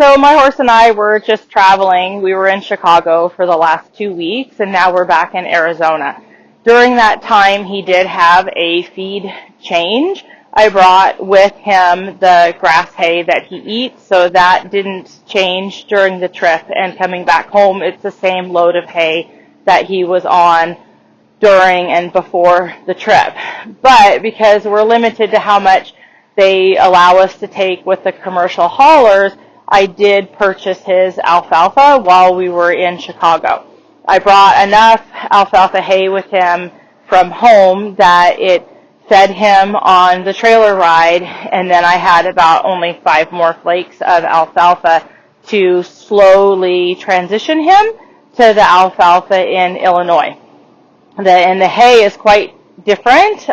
So my horse and I were just traveling. We were in Chicago for the last 2 weeks, and now we're back in Arizona. During that time, he did have a feed change. I brought with him the grass hay that he eats, so that didn't change during the trip. And coming back home, it's the same load of hay that he was on during and before the trip. But because we're limited to how much they allow us to take with the commercial haulers, I did purchase his alfalfa while we were in Chicago. I brought enough alfalfa hay with him from home that it fed him on the trailer ride, and then I had about only 5 more flakes of alfalfa to slowly transition him to the alfalfa in Illinois. And the hay is quite different.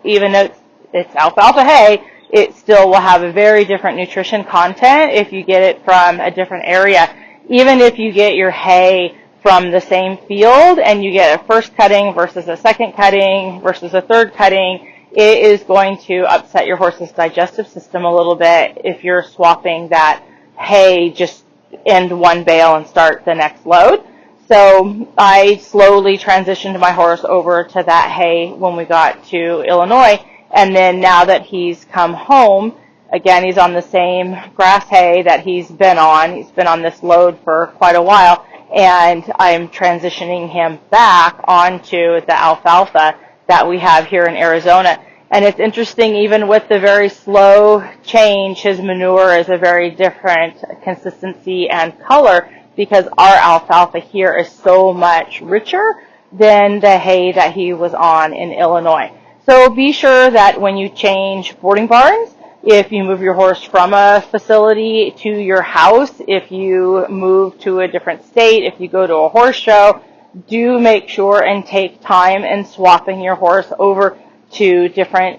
Even though it's alfalfa hay, it still will have a very different nutrition content if you get it from a different area. Even if you get your hay from the same field and you get a first cutting versus a second cutting versus a third cutting, it is going to upset your horse's digestive system a little bit if you're swapping that hay, just end one bale and start the next load. So I slowly transitioned my horse over to that hay when we got to Illinois. And then now that he's come home, again, he's on the same grass hay that he's been on. He's been on this load for quite a while. And I'm transitioning him back onto the alfalfa that we have here in Arizona. And it's interesting, even with the very slow change, his manure is a very different consistency and color, because our alfalfa here is so much richer than the hay that he was on in Illinois. So be sure that when you change boarding barns, if you move your horse from a facility to your house, if you move to a different state, if you go to a horse show, do make sure and take time in swapping your horse over to different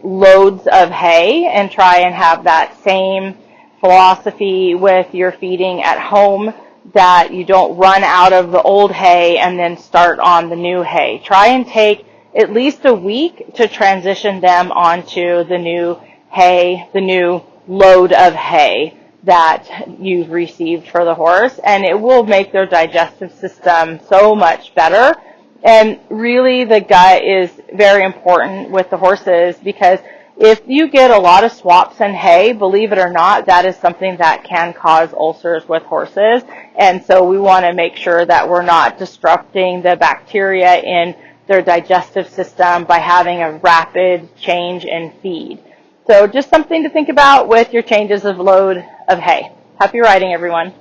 loads of hay, and try and have that same philosophy with your feeding at home, that you don't run out of the old hay and then start on the new hay. Try and take at least a week to transition them onto the new hay, the new load of hay that you've received for the horse, and it will make their digestive system so much better. And really, the gut is very important with the horses, because if you get a lot of swaps in hay, believe it or not, that is something that can cause ulcers with horses. And so we want to make sure that we're not disrupting the bacteria in their digestive system by having a rapid change in feed. So just something to think about with your changes of load of hay. Happy riding, everyone.